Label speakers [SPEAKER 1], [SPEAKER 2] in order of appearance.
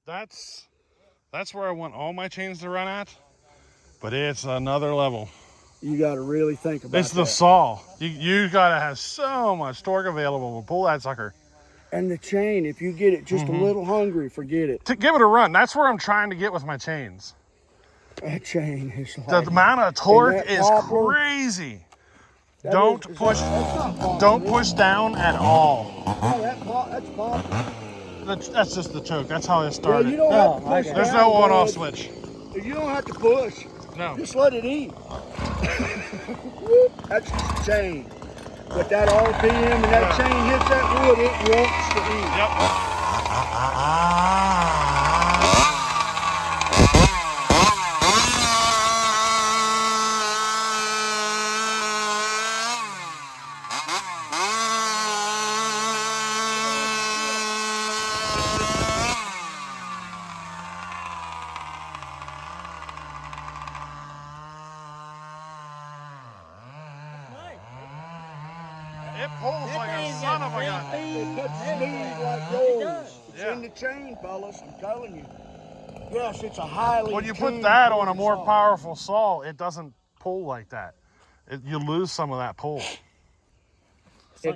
[SPEAKER 1] That's where I want all my chains to run at, but it's another level.
[SPEAKER 2] You got to really think about
[SPEAKER 1] It's the saw. You gotta have so much torque available to pull that sucker.
[SPEAKER 2] And the chain, if you get it just a little hungry, forget it.
[SPEAKER 1] To give it a run, that's where I'm trying to get with my chains.
[SPEAKER 2] That chain is like...
[SPEAKER 1] The amount of torque is
[SPEAKER 2] poplar,
[SPEAKER 1] crazy. Don't push down at all.
[SPEAKER 2] Oh, that's poplar.
[SPEAKER 1] That's just the choke. That's how it started.
[SPEAKER 2] Yeah, you don't have to push
[SPEAKER 1] There's
[SPEAKER 2] down,
[SPEAKER 1] no on-off
[SPEAKER 2] bud.
[SPEAKER 1] switch.
[SPEAKER 2] You don't have to push.
[SPEAKER 1] No.
[SPEAKER 2] Just let it eat. That's the chain. But that RPM and that chain hits that wood, it wants to eat.
[SPEAKER 1] Yep. It pulls like a son of a gun.
[SPEAKER 2] It cuts smooth like yours. It's in the chain, fellas, I'm telling you. Yes, it's a highly
[SPEAKER 1] When you put
[SPEAKER 2] tuned
[SPEAKER 1] that on a
[SPEAKER 2] pulling
[SPEAKER 1] more
[SPEAKER 2] saw.
[SPEAKER 1] powerful saw, it doesn't pull like that. You lose some of that pull.